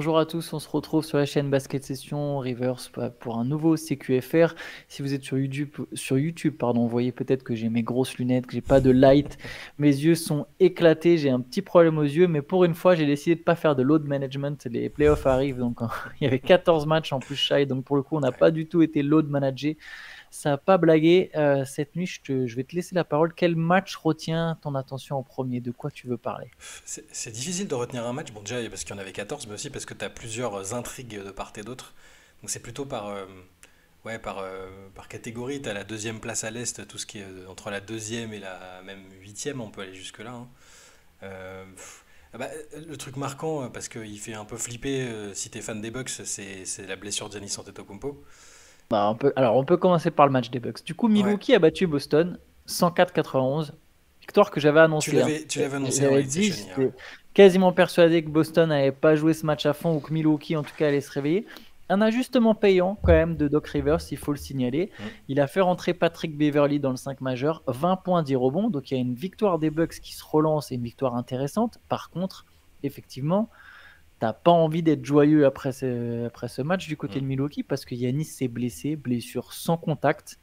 Bonjour à tous, on se retrouve sur la chaîne Basket Session Rivers pour un nouveau CQFR. Si vous êtes sur YouTube, pardon, vous voyez peut-être que j'ai mes grosses lunettes, que j'ai pas de light, mes yeux sont éclatés, j'ai un petit problème aux yeux, mais pour une fois, j'ai décidé de pas faire de load management. Les playoffs arrivent, donc il y avait 14 matchs en plus shy, donc pour le coup, on n'a Ouais. pas du tout été load managé. Ça n'a pas blagué. Cette nuit, je vais te laisser la parole. Quel match retient ton attention en premier? De quoi tu veux parler? C'est difficile de retenir un match, bon déjà parce qu'il y en avait 14, mais aussi parce que tu as plusieurs intrigues de part et d'autre. Donc c'est plutôt par catégorie. Tu as la deuxième place à l'Est, tout ce qui est entre la deuxième et la même huitième, on peut aller jusque-là, hein. Ah bah, le truc marquant, parce qu'il fait un peu flipper si tu es fan des Bucks, c'est la blessure de Giannis Antetokounmpo. Bah, on peut commencer par le match des Bucks. Du coup, Ouais, Milwaukee a battu Boston 104-91. Victoire que j'avais tu annoncée, hein. l'avais, tu l'avais annoncé dans J'avais Late dit, Session hier. j'étais quasiment persuadé que Boston n'allait pas jouer ce match à fond ou que Milwaukee, en tout cas, allait se réveiller. Un ajustement payant, quand même, de Doc Rivers, il faut le signaler. Hmm. Il a fait rentrer Patrick Beverley dans le 5 majeur, 20 points, 10 rebonds. Donc, il y a une victoire des Bucks qui se relance et une victoire intéressante. Par contre, effectivement, t'as pas envie d'être joyeux après ce match du côté Hmm. de Milwaukee parce que Yanis s'est blessé, blessure sans contact.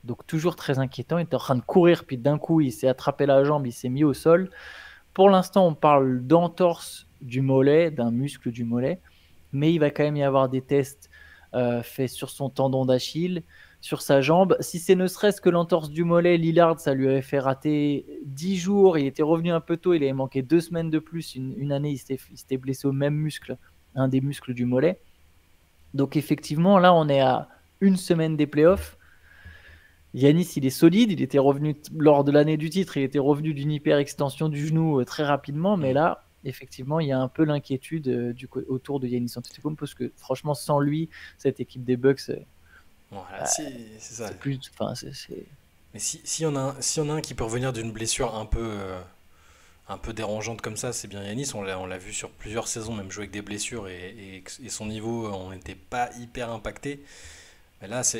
Donc toujours très inquiétant. Il était en train de courir, puis d'un coup, il s'est attrapé la jambe, il s'est mis au sol. Pour l'instant, on parle d'entorse du mollet, d'un muscle du mollet, mais il va quand même y avoir des tests faits sur son tendon d'Achille, sur sa jambe. Si c'est ne serait-ce que l'entorse du mollet, Lillard, ça lui avait fait rater 10 jours. Il était revenu un peu tôt, il avait manqué 2 semaines de plus. Une année, il s'était blessé au même muscle, un des muscles du mollet. Donc effectivement, là, on est à une semaine des playoffs. Yanis, il est solide. Il était revenu lors de l'année du titre. Il était revenu d'une hyperextension du genou très rapidement. Mais Hmm. là, effectivement, il y a un peu l'inquiétude autour de Yanis Antetokounmpo parce que franchement, sans lui, cette équipe des Bucks, Voilà, bah, c'est ça. c'est plus. Enfin, c'est. Mais si y en a un qui peut revenir d'une blessure un peu dérangeante comme ça, c'est bien Yanis. On l'a vu sur plusieurs saisons, même jouer avec des blessures et son niveau, on n'était pas hyper impacté. Mais là, ça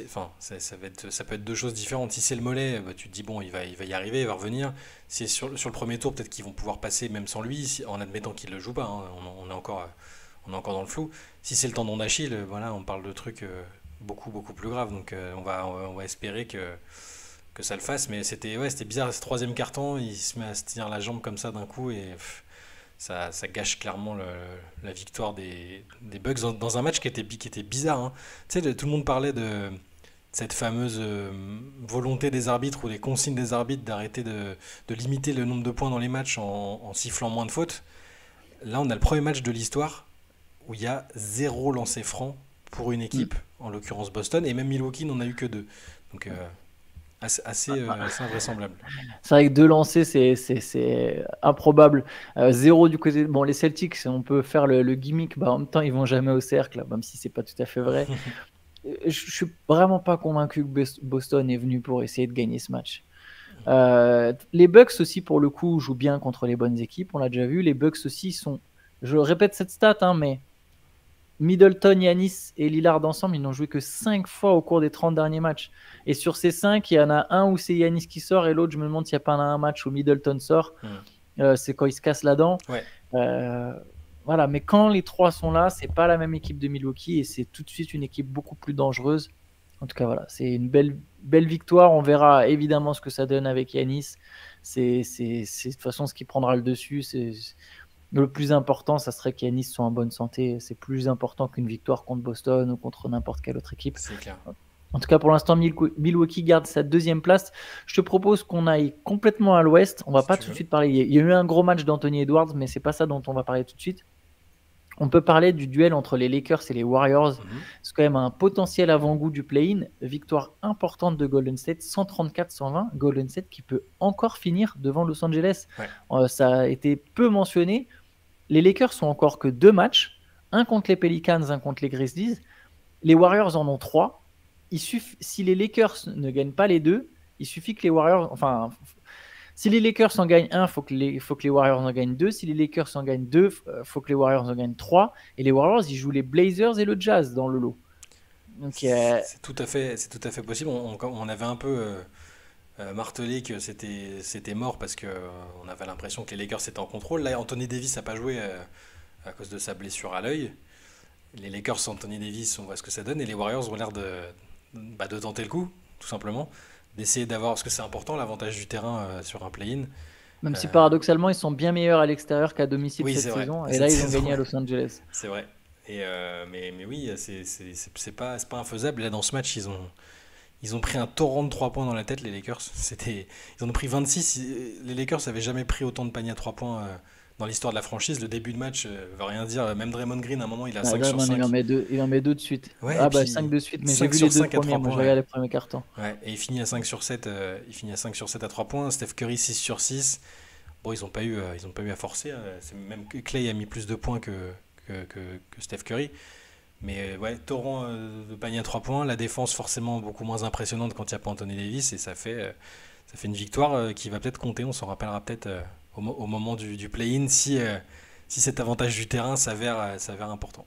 peut être deux choses différentes. Si c'est le mollet, bah, tu te dis, bon, il va y arriver, il va revenir. Si c'est sur le premier tour, peut-être qu'ils vont pouvoir passer même sans lui, en admettant qu'il ne le joue pas, hein. On est encore dans le flou. Si c'est le tendon d'Achille, voilà, on parle de trucs beaucoup, beaucoup plus graves. Donc on va espérer que ça le fasse. Mais c'était bizarre, ce troisième carton, il se met à se tenir la jambe comme ça d'un coup et ça gâche clairement la victoire des Bucks dans un match qui était bizarre, hein. Tu sais, tout le monde parlait de cette fameuse volonté des arbitres ou des consignes des arbitres d'arrêter de limiter le nombre de points dans les matchs en sifflant moins de fautes. Là, on a le premier match de l'histoire où il y a zéro lancer franc pour une équipe, en l'occurrence Boston, et même Milwaukee n'en a eu que deux. Donc, assez invraisemblable. C'est vrai que deux lancers, c'est improbable. Zéro du côté. Bon, les Celtics, on peut faire le gimmick. Bah, en même temps, ils vont jamais au cercle, même si c'est pas tout à fait vrai. Je suis vraiment pas convaincu que Boston est venu pour essayer de gagner ce match. Les Bucks aussi, pour le coup, jouent bien contre les bonnes équipes. On l'a déjà vu. Les Bucks aussi sont. Je répète cette stat, hein, mais Middleton, Yanis et Lillard ensemble, ils n'ont joué que 5 fois au cours des 30 derniers matchs. Et sur ces 5, il y en a un où c'est Yanis qui sort et l'autre, je me demande s'il n'y a pas un match où Middleton sort. Hmm. C'est quand il se casse la dent. Ouais, Euh, voilà, mais quand les trois sont là, c'est pas la même équipe de Milwaukee et c'est tout de suite une équipe beaucoup plus dangereuse. En tout cas, voilà, c'est une belle, belle victoire. On verra évidemment ce que ça donne avec Yanis. C'est de toute façon ce qui prendra le dessus. Le plus important, ça serait qu'Yanis soit en bonne santé. C'est plus important qu'une victoire contre Boston ou contre n'importe quelle autre équipe. c'est clair. En tout cas, pour l'instant, Milwaukee garde sa deuxième place. Je te propose qu'on aille complètement à l'ouest. On va Si pas tu tout de veux. suite parler. Il y a eu un gros match d'Anthony Edwards, mais c'est pas ça dont on va parler tout de suite. On peut parler du duel entre les Lakers et les Warriors. Mhm. C'est quand même un potentiel avant-goût du play-in. Victoire importante de Golden State, 134-120. Golden State qui peut encore finir devant Los Angeles. Ouais. Ça a été peu mentionné. Les Lakers sont encore que 2 matchs, un contre les Pelicans, un contre les Grizzlies. Les Warriors en ont 3. Si les Lakers ne gagnent pas les deux, il suffit que les Warriors, enfin, si les Lakers en gagnent un, faut que les Warriors en gagnent deux. Si les Lakers en gagnent deux, faut que les Warriors en gagnent trois. Et les Warriors, ils jouent les Blazers et le Jazz dans le lot. Donc, C'est tout à fait possible. On avait un peu martelé que c'était mort parce que on avait l'impression que les Lakers étaient en contrôle. Là, Anthony Davis n'a pas joué à cause de sa blessure à l'œil. Les Lakers, Anthony Davis, on voit ce que ça donne, et les Warriors ont l'air de tenter le coup, tout simplement, d'essayer d'avoir, parce que c'est important, l'avantage du terrain sur un play-in. Même si Euh, paradoxalement, ils sont bien meilleurs à l'extérieur qu'à domicile oui, cette c'est vrai, saison. Et cette là, ils ont saison, gagné à Los Angeles. c'est vrai. Mais oui, c'est pas infaisable. Là, dans ce match, ils ont pris un torrent de 3 points dans la tête, les Lakers. Ils en ont pris 26. Les Lakers n'avaient jamais pris autant de paniers à 3 points dans l'histoire de la franchise. Le début de match veut rien dire. Même Draymond Green, à un moment, il a Ah, 5 sur Draymond, il en 5. met deux, il en met deux de suite. Ouais, et Ah bah 5 puis de suite, mais j'ai 5 vu les sur deux 5 à premiers. 3 Moi, j'ai points. Ouais. regardé les premiers cartons. Ouais, et il finit à 5 sur 7. Il finit à 5 sur 7 à 3 points. Steph Curry 6 sur 6. Bon, ils ont pas eu à forcer. Même que Clay a mis plus de points que Steph Curry. Mais ouais, torrent de panier à 3 points. La défense, forcément, beaucoup moins impressionnante quand il n'y a pas Anthony Davis. Et ça fait une victoire qui va peut-être compter. On s'en rappellera peut-être au moment du play-in si cet avantage du terrain s'avère important.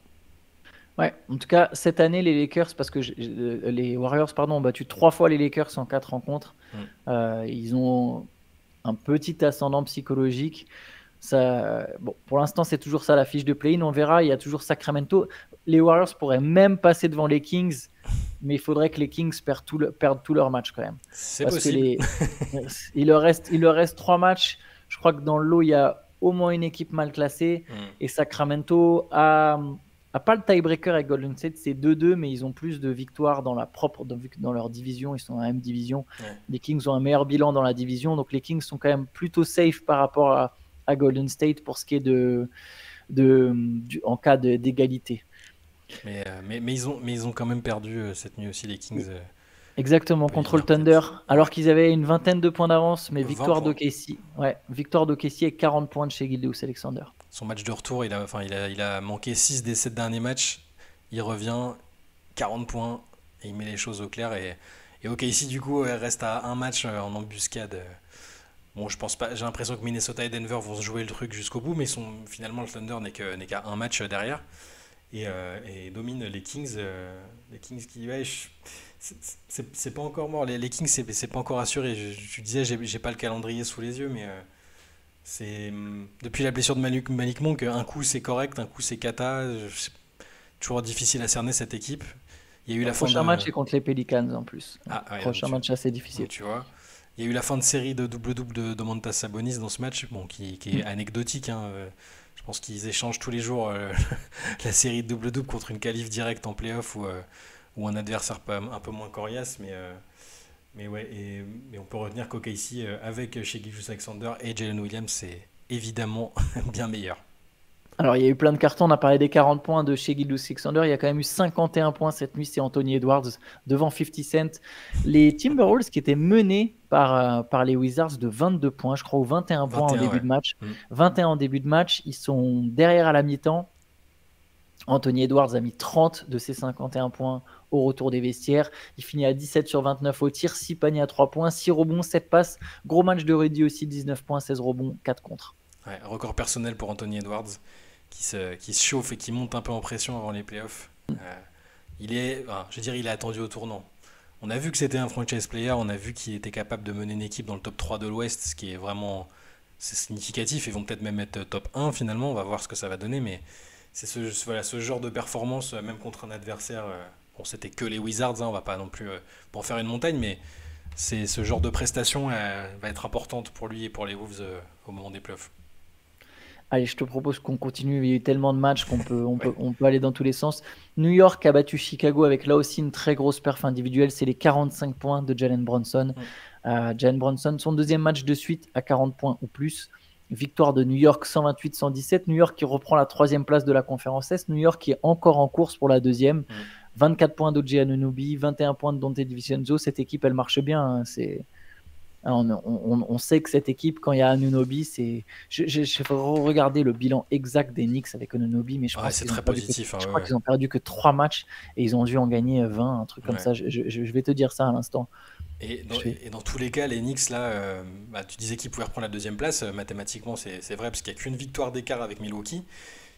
Ouais, en tout cas, cette année, les Lakers, parce que les Warriors, pardon, ont battu 3 fois les Lakers en 4 rencontres. Mm. Ils ont un petit ascendant psychologique. Ça, bon, pour l'instant, c'est toujours ça la fiche de play-in. On verra. Il y a toujours Sacramento. Les Warriors pourraient même passer devant les Kings, mais il faudrait que les Kings perdent tout leur match quand même. C'est Parce que possible. il leur reste 3 matchs. Je crois que dans le lot, il y a au moins une équipe mal classée. Mm. Et Sacramento a pas le tiebreaker avec Golden State. C'est 2-2, mais ils ont plus de victoires vu que dans leur division. Ils sont dans la même division. Ouais. Les Kings ont un meilleur bilan dans la division. Donc les Kings sont quand même plutôt safe par rapport à Golden State pour ce qui est en cas d'égalité. Mais ils ont quand même perdu cette nuit aussi, les Kings. Exactement, Pas contre le évident, Thunder, peut-être. alors Ouais. qu'ils avaient une vingtaine de points d'avance, mais 20 victoire points. d'OKC. Ouais, victoire d'OKC et 40 points de chez Gilgeous Alexander. Son match de retour, il a manqué 6 des 7 derniers matchs. Il revient, 40 points, et il met les choses au clair. Et OKC, du coup, reste à un match en embuscade. Bon, je pense pas. J'ai l'impression que Minnesota et Denver vont se jouer le truc jusqu'au bout, mais finalement, le Thunder n'est qu'à un match derrière. Et domine les Kings. Les Kings qui, ouais, c'est pas encore mort. Les Kings, c'est pas encore assuré. Je disais, j'ai pas le calendrier sous les yeux, mais depuis la blessure de Malik Monk, un coup c'est correct, un coup c'est cata. C'est toujours difficile à cerner cette équipe. Il y a eu Le la fin prochain de. match est contre les Pelicans en plus. Ah ouais, Prochain match assez difficile. tu vois. Il y a eu la fin de série de double-double de Domantas Sabonis dans ce match, bon, qui est Mm. anecdotique, hein. Je pense qu'ils échangent tous les jours la série de double-double contre une qualif directe en playoff ou un adversaire un peu moins coriace. Mais ouais, mais on peut retenir qu'OKC, avec chez Gilgeous Alexander et Jalen Williams, c'est évidemment bien meilleur. Alors, il y a eu plein de cartons. On a parlé des 40 points de chez Gilgeous Alexander. Il y a quand même eu 51 points cette nuit. C'est Anthony Edwards devant 50 Cent. Les Timberwolves qui étaient menés par les Wizards de 22 points, je crois, ou 21 points en 21, début ouais. de match. Mm. 21 en début de match. Ils sont derrière à la mi-temps. Anthony Edwards a mis 30 de ses 51 points au retour des vestiaires. Il finit à 17 sur 29 au tir, 6 paniers à 3 points, 6 rebonds, 7 passes. Gros match de Rudy aussi, 19 points, 16 rebonds, 4 contre. Ouais, record personnel pour Anthony Edwards, qui se chauffe et qui monte un peu en pression avant les playoffs. Je veux dire, il est attendu au tournant. On a vu que c'était un franchise player, on a vu qu'il était capable de mener une équipe dans le top 3 de l'Ouest, ce qui est vraiment c'est significatif. Ils vont peut-être même être top 1 finalement, on va voir ce que ça va donner, mais c'est ce genre de performance, même contre un adversaire. Bon, c'était que les Wizards, hein, on va pas non plus pour en faire une montagne, mais c'est ce genre de prestation va être importante pour lui et pour les Wolves au moment des playoffs. Allez, je te propose qu'on continue. Il y a eu tellement de matchs qu'on peut, on Ouais. peut, on peut aller dans tous les sens. New York a battu Chicago avec là aussi une très grosse perf individuelle. C'est les 45 points de Jalen Brunson. Mm. Jalen Brunson, son deuxième match de suite à 40 points ou plus. Victoire de New York 128-117. New York qui reprend la troisième place de la conférence Est. New York qui est encore en course pour la deuxième. Mm. 24 points d'OG Anunoby, 21 points de Dante DiVincenzo. Cette équipe, elle marche bien. Hein. On sait que cette équipe, quand il y a Anunoby, c'est. Je vais regarder le bilan exact des Knicks avec Anunoby, mais je Ouais, pense c'est qu'ils ont très perdu positif, hein, je ouais, crois ouais. qu'ils ont perdu que 3 matchs et ils ont dû en gagner 20, un truc comme Ouais. ça. Je vais te dire ça à l'instant. Et dans, Je fais- et dans tous les cas, les Knicks, là, tu disais qu'ils pouvaient reprendre la deuxième place. Mathématiquement, c'est vrai, parce qu'il n'y a qu'une victoire d'écart avec Milwaukee,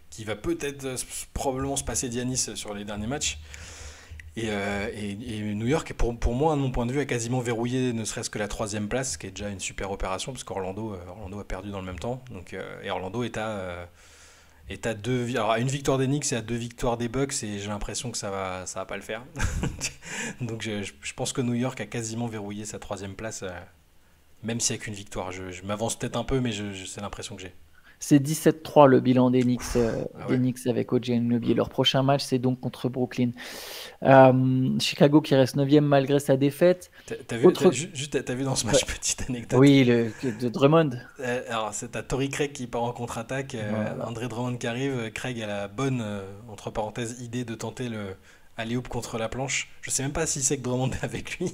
qui va peut-être probablement se passer d'Yanis sur les derniers matchs. Et New York, pour moi, à mon point de vue, a quasiment verrouillé ne serait-ce que la troisième place, ce qui est déjà une super opération, parce qu'Orlando Orlando a perdu dans le même temps. Donc, et Orlando Et t'as alors, à une victoire des Knicks et à deux victoires des Bucks, et j'ai l'impression que ça va pas le faire. Donc je pense que New York a quasiment verrouillé sa troisième place, même si avec une victoire. Je m'avance peut-être un peu, mais c'est l'impression que j'ai. C'est 17-3 le bilan Ah des ouais. Knicks avec OG Anunoby. Mm. Leur prochain match, c'est donc contre Brooklyn. Chicago qui reste 9e malgré sa défaite. T'as vu, Autre... t'as vu dans ce Ouais. match, petite anecdote. Oui, de Drummond. Alors, t'as Torrey Craig qui part en contre-attaque, Voilà. André Drummond qui arrive. Craig a la bonne, entre parenthèses, idée de tenter le alley-oop contre la planche. Je sais même pas s'il sait que Drummond est avec lui.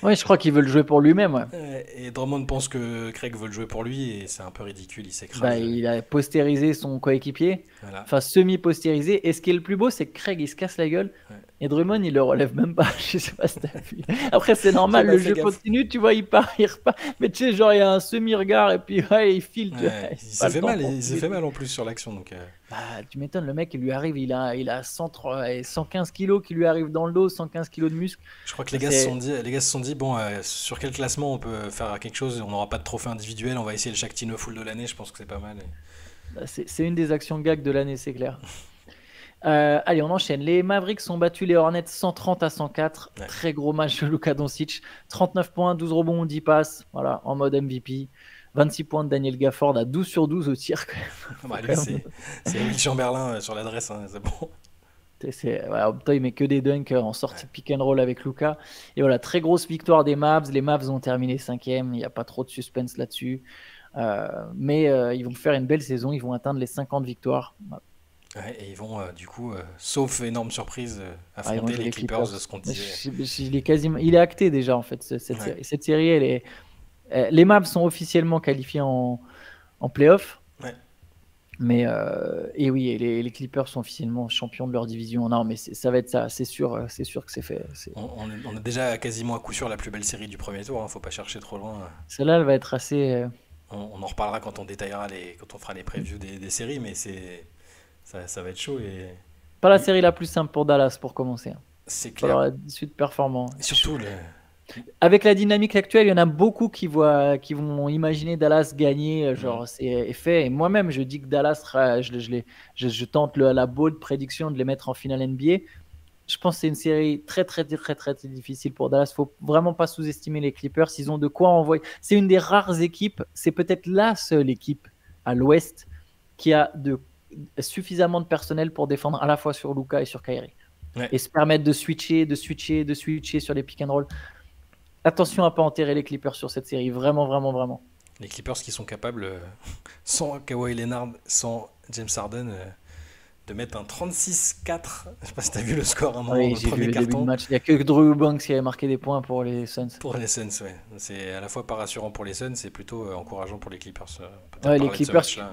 Oui, je crois qu'ils veulent jouer pour lui-même. Ouais. Et Drummond pense que Craig veut le jouer pour lui et c'est un peu ridicule, il Bah, s'écrase. il a postérisé son coéquipier, Voilà. enfin semi-postérisé. Et ce qui est le plus beau, c'est que Craig il se casse la gueule Ouais. et Drummond il le relève même pas. Je sais pas si t'as vu. Après, c'est J'ai normal, pas le fait jeu gaffe. continue, tu vois, il part, il repart. Mais tu sais, genre, il y a un semi-regard et puis ouais, il file, tu vois. Ouais, il C'est pas s'est le fait temps mal, pour il s'est filer. fait mal en plus sur l'action. Donc, Bah, tu m'étonnes, le mec, il lui arrive, il a 103 et 115 kilos qui lui arrivent dans le dos, 115 kilos de muscle. je crois que C'est les gars se sont dit, bon, sur quel classement on peut faire quelque chose, on n'aura pas de trophée individuel, on va essayer le Shaq Tino Full de l'année, je pense que c'est pas mal. c'est une des actions gag de l'année, c'est clair. Allez, on enchaîne. Les Mavericks ont battu les Hornets 130-104. Ouais. Très gros match de Luka Doncic. 39 points, 12 rebonds, 10 passes. Voilà, en mode MVP. 26 points de Daniel Gafford à 12 sur 12 au tir. Quand même. Ah Faut bah, lui, quand même- c'est Will Chamberlain sur l'adresse, hein, c'est bon. Ouais, en même temps, il met que des dunks en sortie Ouais. de pick and roll avec Luka. Et voilà, très grosse victoire des Mavs. Les Mavs ont terminé 5e. Il n'y a pas trop de suspense là-dessus. Mais ils vont faire une belle saison. Ils vont atteindre les 50 victoires. Ouais, et ils vont, du coup, sauf énorme surprise, Ah, ils vont affronter jouer les les Clippers, Clippers. ce qu'on Mais disait. il est acté déjà, en fait, cette Ouais. série. Cette série, les Mavs sont officiellement qualifiés en playoff. Ouais. Mais et oui, et les Clippers sont officiellement champions de leur division. Non, mais ça va être ça, c'est sûr que c'est fait. On a déjà quasiment à coup sûr la plus belle série du premier tour, hein, faut pas chercher trop loin. Celle-là, elle va être assez. On en reparlera quand on détaillera quand on fera les previews des séries, mais ça va être chaud et Pas la série la plus simple pour Dallas pour commencer. c'est Il va falloir clair. être de suite performant. Et surtout, Avec la dynamique actuelle, il y en a beaucoup qui vont imaginer Dallas gagner, Mm. genre c'est fait. Et moi-même, je dis que Dallas, je tente la bold prédiction de les mettre en finale NBA. Je pense que c'est une série très, très, très, très, très difficile pour Dallas. Il ne faut vraiment pas sous-estimer les Clippers. Ils ont de quoi envoyer. C'est une des rares équipes, c'est peut-être la seule équipe à l'Ouest qui a suffisamment de personnel pour défendre à la fois sur Luka et sur Kyrie. Ouais. Et se permettre de switcher sur les pick and roll. Attention à pas enterrer les Clippers sur cette série, vraiment, vraiment, vraiment. Les Clippers qui sont capables, sans Kawhi Leonard, sans James Harden, de mettre un 36-4. Je sais pas si t'as vu le score à un moment Oui, dans le j'ai vu premier le début de carton. match. Il n'y a que Drew Banks qui avait marqué des points pour les Suns. Pour les Suns, ouais. C'est à la fois pas rassurant pour les Suns, c'est plutôt encourageant pour les Clippers. Peut-être Ouais, les parler de ce Clippers match-là.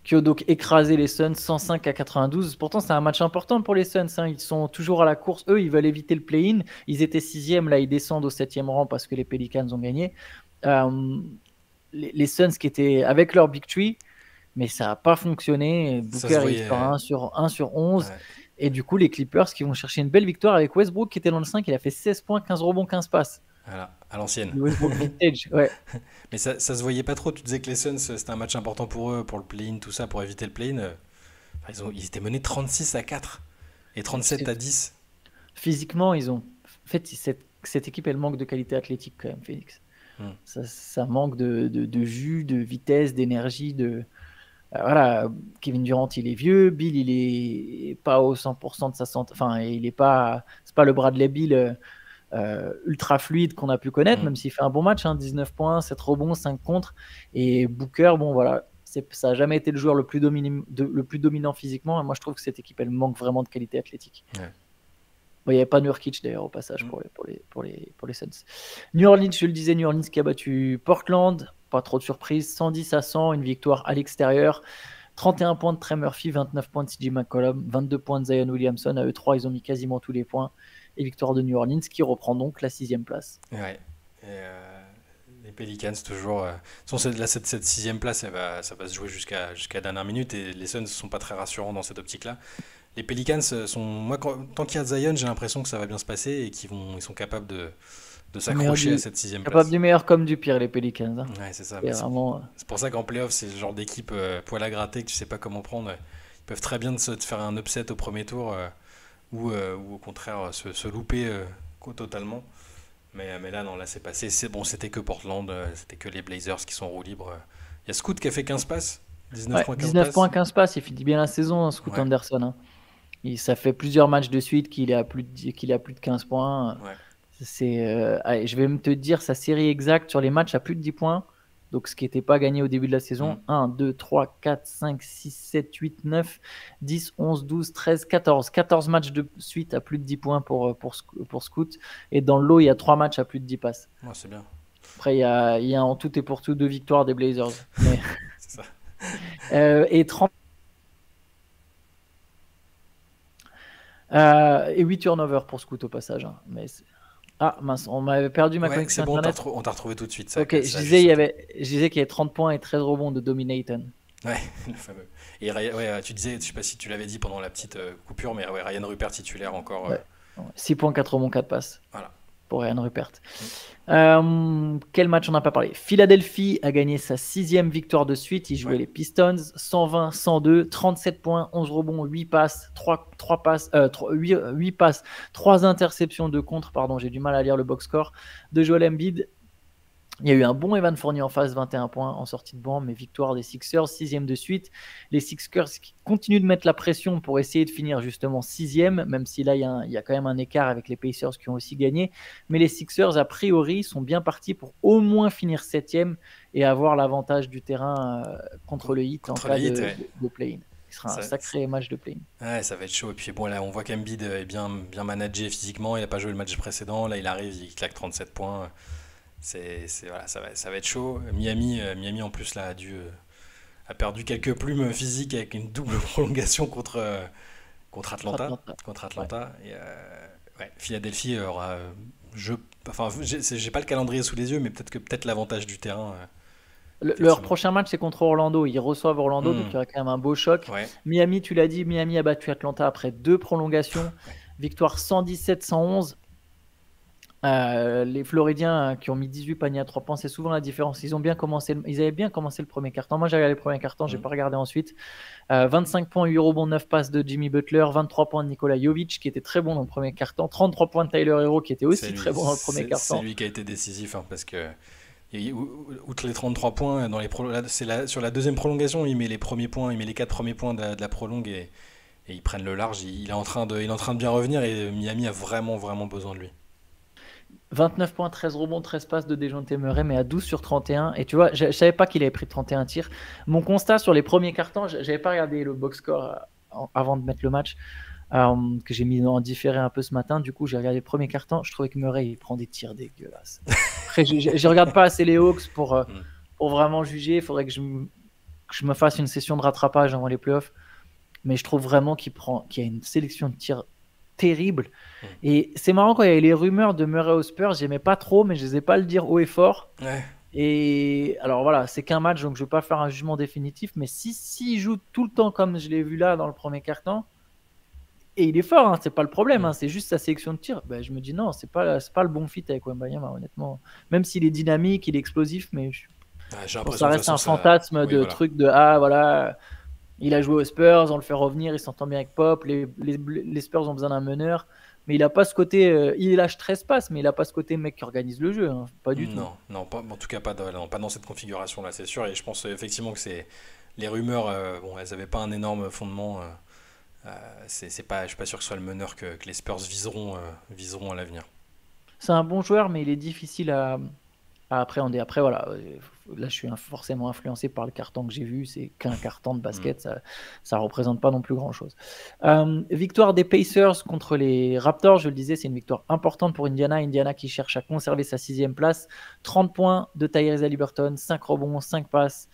qui ont donc écrasé les Suns 105-92. Pourtant, c'est un match important pour les Suns. Hein. Ils sont toujours à la course. Eux, ils veulent éviter le play-in. Ils étaient 6e, là, ils descendent au 7e rang parce que les Pelicans ont gagné. Les Suns qui étaient avec leur Big Tree, mais ça n'a pas fonctionné. Ça se Booker, il voyait. sort 1 sur 11. Ouais. Et du coup, les Clippers qui vont chercher une belle victoire avec Westbrook qui était dans le 5. Il a fait 16 points, 15 rebonds, 15 passes. Voilà, à l'ancienne. Le Westbrook vintage, ouais. Mais ça se voyait pas trop. Tu disais que les Suns, c'était un match important pour eux, pour le play-in, tout ça, pour éviter le play-in. Ils étaient menés 36-4 et 37-10. Physiquement, ils ont. En fait, cette équipe, elle manque de qualité athlétique quand même, Phoenix. Ça manque de jus, de vitesse, d'énergie. Voilà, Kevin Durant, il est vieux. Bill, il est pas au 100% de sa santé. Enfin, il est pas. C'est pas le Bradley Bill ultra fluide qu'on a pu connaître, même s'il fait un bon match. 19 points, 7 rebonds, 5 contre. Et Booker, bon, voilà. Ça n'a jamais été le joueur le plus dominant physiquement. Et moi, je trouve que cette équipe, elle manque vraiment de qualité athlétique. Ouais. Bon, il n'y avait pas Nurkic d'ailleurs au passage pour les Suns. New Orleans, je le disais, New Orleans qui a battu Portland. Pas trop de surprise. 110-100, une victoire à l'extérieur. 31 points de Trey Murphy, 29 points de CJ McCollum, 22 points de Zion Williamson. À eux trois, ils ont mis quasiment tous les points. Et victoire de New Orleans qui reprend donc la 6e place. Ouais. Et, les Pelicans, toujours. Cette sixième place, ça va se jouer jusqu'à la dernière minute. Et les Suns ne sont pas très rassurants dans cette optique-là. Les Pelicans sont. Moi, tant qu'il y a Zion, j'ai l'impression que ça va bien se passer et ils sont capables de s'accrocher à cette sixième Capable place. du meilleur comme du pire, les Pelicans. Ouais, c'est ça. C'est vraiment... C'est pour ça qu'en playoff, c'est le genre d'équipe poil à gratter que tu sais pas comment prendre. Ils peuvent très bien te faire un upset au premier tour ou au contraire se louper totalement. Mais là, non, là c'est passé. C'est bon, c'était que Portland, c'était que les Blazers qui sont en roue libre. Il y a Scoot qui a fait 15 passes, 19 Ouais, points, 15 19 points, passes. 15 passes, il finit bien la saison, hein, Scoot Ouais, Anderson, hein. Ça fait plusieurs matchs de suite qu'il est à qu'il est à plus de 15 points. ouais. Allez, je vais me te dire sa série exacte sur les matchs à plus de 10 points. Donc, ce qui n'était pas gagné au début de la Hmm. saison. 1, 2, 3, 4, 5, 6, 7, 8, 9, 10, 11, 12, 13, 14. 14 matchs de suite à plus de 10 points pour Scoot. Et dans le lot, il y a 3 matchs à plus de 10 passes. Ouais, c'est bien. Après, il y a en tout et pour tout 2 victoires des Blazers. Mais, C'est ça. et 30. Et 8 turnovers pour Scoot au passage, hein. Ah mince, on m'avait perdu ma Ouais, c'est connexion bon, internet. on t'a retrouvé tout de suite. Ok, Ça a juste sauté. je disais qu'il y avait 30 points et 13 rebonds de Dominaton. Ouais, le fameux. Et ouais, tu disais, je sais pas si tu l'avais dit pendant la petite coupure, mais ouais, Ryan Rupert titulaire encore. Ouais. 6 points, 4 rebonds, 4 passes Voilà. pour Ryan Rupert. Mm. Quel match on n'a pas parlé? Philadelphie a gagné sa 6e victoire de suite. Ils jouaient Ouais. les Pistons, 120, 102, 37 points, 11 rebonds, 8 passes, 3 passes, 8 passes, 3 interceptions de contre, pardon, j'ai du mal à lire le box score, de Joel Embiid. Il y a eu un bon Evan Fournier en face, 21 points en sortie de banc, mais victoire des Sixers, 6e de suite. Les Sixers qui continuent de mettre la pression pour essayer de finir justement 6e, même si là, il y a quand même un écart avec les Pacers qui ont aussi gagné. Mais les Sixers, a priori, sont bien partis pour au moins finir 7e et avoir l'avantage du terrain contre le Heat en Contre cas les Heat, ouais. de play-in. Ce sera un Ça, sacré match de play-in. ouais, ça va être chaud. Et puis bon, là, on voit qu'Embiid est bien managé physiquement. Il a pas joué le match précédent. Là, il arrive, il claque 37 points. Voilà, ça va être chaud. Miami en plus là a perdu quelques plumes physiques avec une double prolongation contre Atlanta, Atlanta. contre Ouais. Atlanta. Et ouais, Philadelphie aura, enfin, j'ai pas le calendrier sous les yeux, mais peut-être l'avantage du terrain, Leur effectivement. prochain match, c'est contre Orlando. Ils reçoivent Orlando, donc Hmm, il y aura quand même un beau choc. ouais, Miami, tu l'as dit, Miami a battu Atlanta après 2 prolongations. ouais, Victoire 117-111. Les Floridiens qui ont mis 18 paniers à 3 points, c'est souvent la différence. Ils avaient bien commencé le premier quart-temps. Moi, j'ai regardé le premier quart-temps, j'ai hmm, pas regardé ensuite. 25 points, 8 rebonds, 9 passes de Jimmy Butler, 23 points de Nikola Jovic qui était très bon dans le premier quart-temps, 33 points de Tyler Hero qui était aussi très bon dans le premier c'est quart-temps. lui qui a été décisif, hein, parce que outre les 33 points, sur la deuxième prolongation, il met les premiers points, il met les 4 premiers points de la prolongue et ils prennent le large. Il est il est en train de bien revenir et Miami a vraiment, vraiment besoin de lui. 29 points, 13 rebonds, 13 passes de Dejounte Murray, mais à 12 sur 31. Et tu vois, je savais pas qu'il avait pris 31 tirs. Mon constat sur les premiers cartons, j'avais pas regardé le box score avant de mettre le match, que j'ai mis en différé un peu ce matin. Du coup, j'ai regardé le premier carton. Je trouvais que Murray, il prend des tirs dégueulasses. Après, je regarde pas assez les Hawks Mm. pour vraiment juger. Il faudrait que je me fasse une session de rattrapage avant les playoffs. Mais je trouve vraiment qu'il y a une sélection de tirs terrible. Mm. Et c'est marrant, quand il y avait les rumeurs de Murray aux Spurs, j'aimais pas trop, mais je les ai pas le dire haut et fort. Ouais, Et alors voilà, c'est qu'un match, donc je vais pas faire un jugement définitif, mais si il joue tout le temps comme je l'ai vu là dans le premier quart-temps, et il est fort, hein, c'est pas le problème, mm. hein, c'est juste sa sélection de tir. Ben, je me dis non, c'est pas le bon fit avec Wembanyama, honnêtement. Même s'il est dynamique, il est explosif, mais Ouais, j'ai bon, l'impression ça de toute reste façon un ça. fantasme Oui, de voilà. truc de ah voilà, il a joué aux Spurs, on le fait revenir, il s'entend bien avec Pop, les Spurs ont besoin d'un meneur, mais il a pas ce côté, il lâche 13 passes, mais il a pas ce côté mec qui organise le jeu, hein, pas du tout. Non, non, pas, en tout cas pas, non, pas dans cette configuration-là, c'est sûr. Et je pense effectivement que c'est les rumeurs, bon, elles avaient pas un énorme fondement. C'est pas, je suis pas sûr que ce soit le meneur que les Spurs viseront à l'avenir. C'est un bon joueur, mais il est difficile à appréhender. Après, voilà, là je suis forcément influencé par le carton que j'ai vu, c'est qu'un carton de Mm. basket, ça représente pas non plus grand-chose. Victoire des Pacers contre les Raptors, je le disais, c'est une victoire importante pour Indiana. Indiana qui cherche à conserver sa 6e place. 30 points de Tyrese Haliburton, 5 rebonds, 5 passes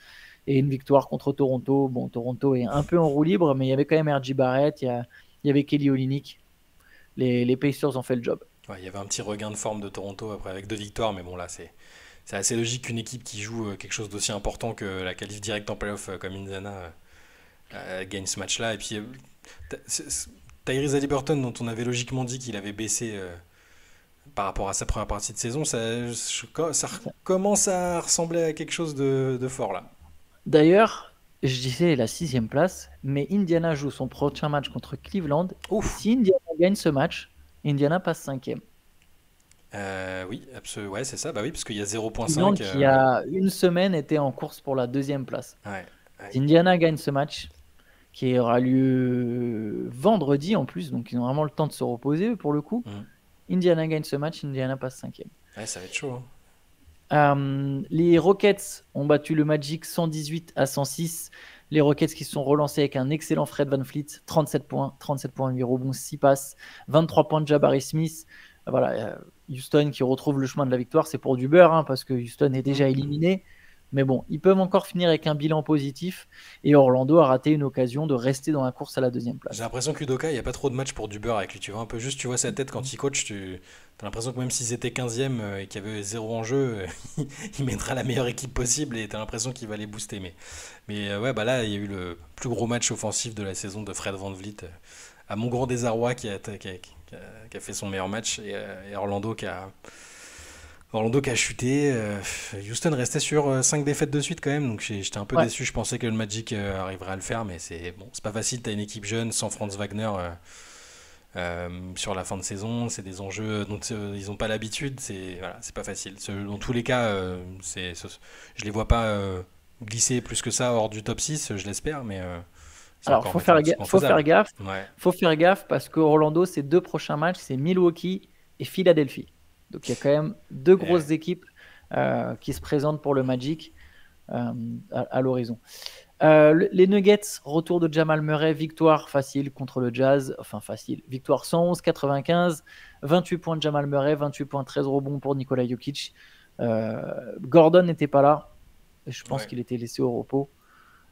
et une victoire contre Toronto. Bon, Toronto est un peu en roue libre, mais il y avait quand même R.J. Barrett, il y avait Kelly Olynyk. Les Pacers ont fait le job. Ouais, il y avait un petit regain de forme de Toronto après avec 2 victoires, mais bon là c'est assez logique qu'une équipe qui joue quelque chose d'aussi important que la qualif directe en playoff comme Indiana gagne ce match-là. Et puis Tyrese Haliburton, dont on avait logiquement dit qu'il avait baissé par rapport à sa première partie de saison, ça commence à ressembler à quelque chose de fort là. D'ailleurs, Je disais la 6e place, mais Indiana joue son prochain match contre Cleveland. Et Ouf. si Indiana gagne ce match, Indiana passe 5e. Oui, absolument. Ouais, c'est ça. Bah oui, parce qu'il y a Cleveland 0,5. qui Ouais. a une semaine était en course pour la 2e place. Ouais. Ouais. Si Indiana gagne ce match, qui aura lieu vendredi en plus, donc ils ont vraiment le temps de se reposer pour le coup. Mhm. Indiana gagne ce match, Indiana passe 5e. Ouais, ça va être chaud, hein. Les Rockets ont battu le Magic 118-106. Les Rockets qui se sont relancés avec un excellent Fred VanVleet, 37 points, 8 rebonds, 6 passes, 23 points de Jabari Smith. Voilà, Houston qui retrouve le chemin de la victoire, c'est pour du beurre, hein, parce que Houston est déjà Mhm. éliminé. Mais bon, ils peuvent encore finir avec un bilan positif. Et Orlando a raté une occasion de rester dans la course à la 2e J'ai place. l'impression que Udoka, il n'y a pas trop de matchs pour du beurre avec lui. Tu vois un peu juste, tu vois sa tête quand il coach, tu as l'impression que même s'ils étaient 15e et qu'il y avait zéro en jeu, il mettra la meilleure équipe possible et tu as l'impression qu'il va les booster. Mais ouais, bah là, il y a eu le plus gros match offensif de la saison de Fred VanVleet, à mon grand désarroi, qui a fait son meilleur match et Orlando qui a chuté. Houston restait sur 5 défaites de suite quand même, donc j'étais un peu Ouais. déçu. Je pensais que le Magic arriverait à le faire, mais c'est bon, c'est pas facile. T'as une équipe jeune sans Franz Wagner sur la fin de saison. C'est des enjeux dont ils n'ont pas l'habitude. C'est pas facile. Dans tous les cas, je les vois pas glisser plus que ça hors du top 6, je l'espère, mais c'est Alors, encore mathématiquement faut faire faisable. gaffe. Ouais, Faut faire gaffe parce que Orlando, ses 2 prochains matchs, c'est Milwaukee et Philadelphie. Donc, il y a quand même 2 grosses ouais, équipes qui se présentent pour le Magic euh, à l'horizon. Les Nuggets, retour de Jamal Murray, victoire facile contre le Jazz. Enfin, facile. Victoire 111-95. 28 points de Jamal Murray, 28 points, 13 rebonds pour Nikola Jokic. Gordon n'était pas là. Je pense ouais. qu'il était laissé au repos.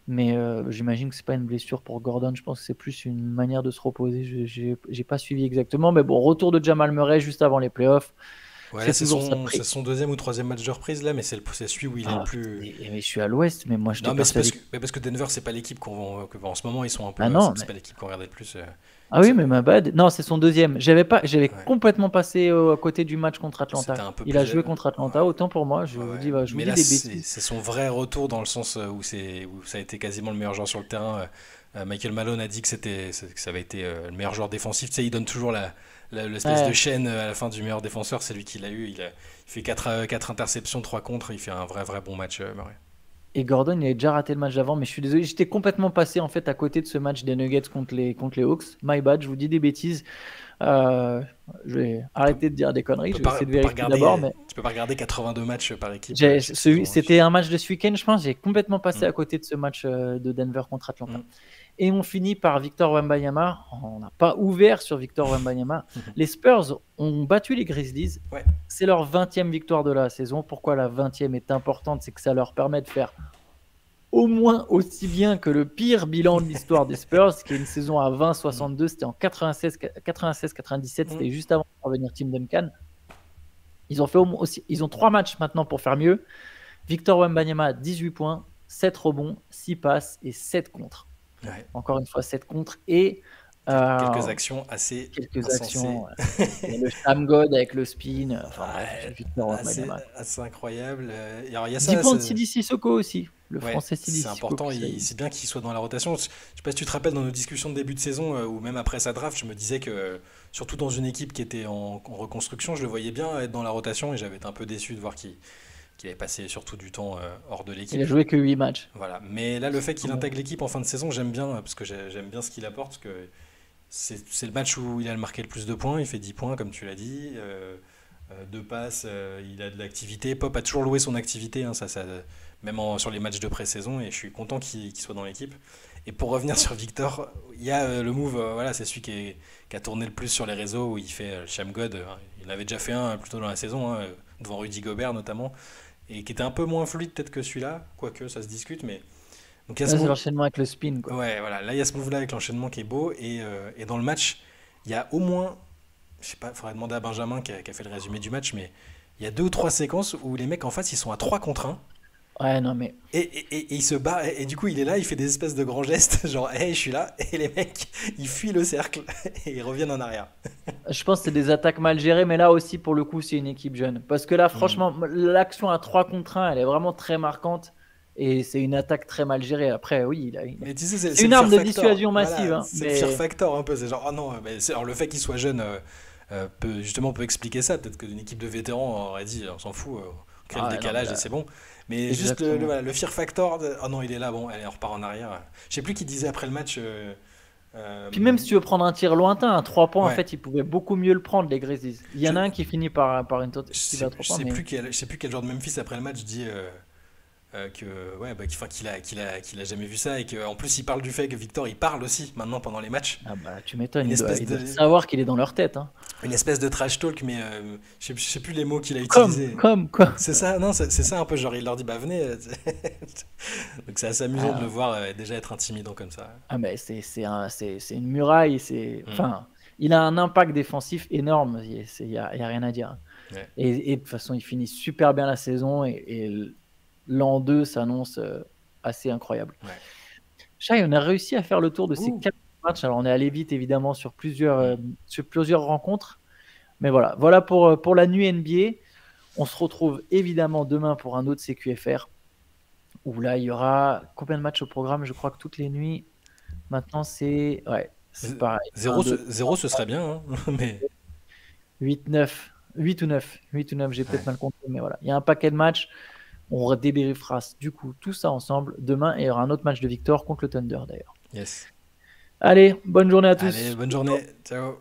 Mais j'imagine que c'est pas une blessure pour Gordon. Je pense que c'est plus une manière de se reposer. J'ai pas suivi exactement. Mais bon, retour de Jamal Murray juste avant les playoffs. Ouais, là, C'est toujours ça de c'est prix. son deuxième ou troisième match de reprise, là, mais c'est celui où il est le Ah, plus. mais je suis à l'ouest, mais moi j'étais Non, mais persuadé. mais parce que Denver, c'est pas l'équipe en ce moment, ils sont un Ah peu. non, C'est mais pas l'équipe qu'on regardait le plus. ah Ils oui, sont- mais ma bad. Non, c'est son deuxième. J'avais ouais. complètement passé à côté du match contre C'était Atlanta. un peu Il a plus. joué contre Atlanta, Ouais. autant pour moi. Ouais, ouais. Je vous Mais dis là, des bêtises. c'est son vrai retour dans le sens où ça a été quasiment le meilleur joueur sur le terrain. Michael Malone a dit que ça avait été le meilleur joueur défensif. Tu sais, il donne toujours l'espèce de Ouais. chaîne à la fin du meilleur défenseur. C'est lui qui l'a eu. Il fait 4 interceptions, 3 contre. Il fait un vrai bon match, Murray. Et Gordon, il avait déjà raté le match d'avant, mais je suis désolé, j'étais complètement passé en fait à côté de ce match des Nuggets contre les Hawks. My bad, je vous dis des bêtises. Euh, je vais arrêter de dire des conneries, je vais essayer de vérifier d'abord, mais Tu peux pas regarder 82 matchs par équipe chaque saison, hein. c'était un match de ce week-end, je pense. J'ai complètement passé Mm, à côté de ce match de Denver contre Atlanta. mm. Et on finit par Victor Wembanyama. On n'a pas ouvert sur Victor Wembanyama. Les Spurs ont battu les Grizzlies. Ouais, C'est leur 20e victoire de la saison. Pourquoi la 20e est importante? C'est que ça leur permet de faire au moins aussi bien que le pire bilan de l'histoire des Spurs, qui est une saison à mm, 20-62. C'était en 96-97. mm. C'était juste avant de revenir Tim Duncan. Ils ont 3 matchs maintenant pour faire mieux. Victor Wembanyama, 18 points, 7 rebonds, 6 passes et 7 contres. Bon, Ouais. encore une fois, 7 contres et Quelques euh, actions assez quelques insensées. actions. Et le Sham God avec le spin. Enfin bref, Ouais, Victor Wembanyama. assez incroyable. Et alors, il y a 10 ça, points de Sidi Sissoko aussi. Le ouais, français Sidi c'est Sissoko. important. C'est bien qu'il soit dans la rotation. Je sais pas si tu te rappelles dans nos discussions de début de saison ou même après sa draft, je me disais que surtout dans une équipe qui était en reconstruction, je le voyais bien être dans la rotation et j'avais été un peu déçu de voir qu'il avait passé surtout du temps hors de Il a l'équipe. joué que 8 matchs. Voilà. Mais là, le fait qu'il Bon. intègre l'équipe en fin de saison, j'aime bien parce que j'aime bien ce qu'il apporte. Parce que c'est le match où il a marqué le plus de points. Il fait 10 points, comme tu l'as dit. 2 passes, il a de l'activité. Pop a toujours loué son activité, hein, même sur les matchs de pré-saison. Et je suis content qu'il soit dans l'équipe. Et pour revenir sur Victor, il y a le move, voilà, c'est celui qui a tourné le plus sur les réseaux où il fait le Sham God. Il avait déjà fait un plus tôt dans la saison, hein, devant Rudy Gobert notamment, et qui était un peu moins fluide peut-être que celui-là, quoique ça se discute. Mais donc il y a ce Là, c'est move, l'enchaînement avec le spin, quoi. ouais, voilà, là il y a ce move-là avec l'enchaînement qui est beau. Et dans le match, il y a au moins, je sais pas, il faudrait demander à Benjamin qui a fait le résumé du match, mais il y a 2 ou 3 séquences où les mecs en face ils sont à 3 contre 1 Ouais, non, mais et il se bat et du coup il est là, il fait des espèces de grands gestes genre hey je suis là et les mecs ils fuient le cercle et ils reviennent en arrière. je pense que c'est des attaques mal gérées, mais là aussi, pour le coup, c'est une équipe jeune. Parce que là, Hmm. franchement, l'action à 3 contre 1, elle est vraiment très marquante. Et c'est une attaque très mal gérée. Après, oui, Mais tu sais, c'est c'est une le arme fear de factor. dissuasion massive, Voilà, hein, c'est le fear mais factor un peu. C'est genre, oh non, mais alors le fait qu'il soit jeune peut expliquer ça. Peut-être qu'une équipe de vétérans aurait dit, on s'en fout, on crée le ah, non, mais décalage et là, c'est bon. Mais juste exactement. voilà, le fear factor, oh non, il est là, bon, allez, on repart en arrière. Je sais plus qui disait après le match. Euh, Puis même si tu veux prendre un tir lointain, un 3 points, en ouais, fait, ils pouvaient beaucoup mieux le prendre, les Grizzlies. Il y je, en a un qui finit par une tentative à 3 je points, sais mais plus je sais plus quel joueur de Memphis après le match dit que ouais, bah, qu'il a jamais vu ça et qu'en plus il parle du fait que Victor il parle aussi maintenant pendant les matchs. ah bah, tu m'étonnes, Une espèce ils doivent de, savoir qu'il est dans leur tête, hein. une espèce de trash talk, mais je sais plus les mots qu'il a Comme, utilisés. comme, comme. C'est ça, non, c'est ça un peu, genre il leur dit bah venez. Donc c'est assez amusant de le Ah, voir déjà être intimidant comme ça. ah, mais c'est une muraille. Hmm. Enfin, il a un impact défensif énorme. Il y a rien à dire. Ouais. Et de toute façon, il finit super bien la saison et l'an 2 s'annonce assez incroyable. Ouais. Chai, on a réussi à faire le tour de ces Ouh. 4 matchs. Alors, on est allé vite, évidemment, Hmm. sur plusieurs rencontres. Mais voilà pour la nuit NBA. On se retrouve évidemment demain pour un autre CQFR où là, il y aura combien de matchs au programme? Je crois que toutes les nuits, maintenant, c'est pareil. Un, Zéro, deux, zéro, ce serait bien, hein, mais 8, 9, 8 ou 9. 8 ou 9, j'ai peut-être ouais. mal compté, mais voilà. Il y a un paquet de matchs. On débriefera du coup tout ça ensemble demain et il y aura un autre match de Victor contre le Thunder d'ailleurs. Yes. Allez, bonne journée à Allez, tous. bonne journée, ciao.